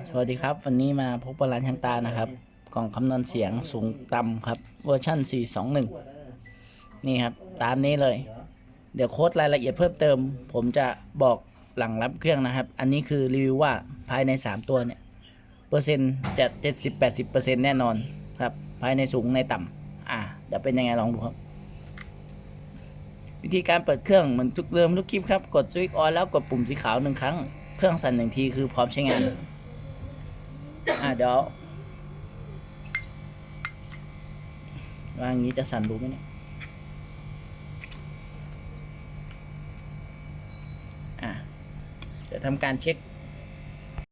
สวัสดีครับวันนี้มาพบกับร้านช่างตานะครับกล่องคำนวณเสียงสูงต่ำครับเวอร์ชัน421นี่ครับตามนี้เลย เดี๋ยวโค้ดรายละเอียดเพิ่มเติมผมจะบอกหลังรับเครื่องนะครับอันนี้คือรีวิวว่าภายใน3ตัวเนี่ยเปอร์เซ็นต์จะ70-80%แน่นอนครับภายในสูงในต่ำเดี๋ยวเป็นยังไงลองดูครับวิธีการเปิดเครื่องเหมือนทุกเดิมทุกคลิปครับกดสวิตช์ออนแล้วกดปุ่มสีขาว1 ครั้งเครื่องสั่น1 ทีคือพร้อมใช้งานเดี๋ยวว่าอย่างนี้จะสั่นรู้ไหมเนี่ยจะทำการเช็ค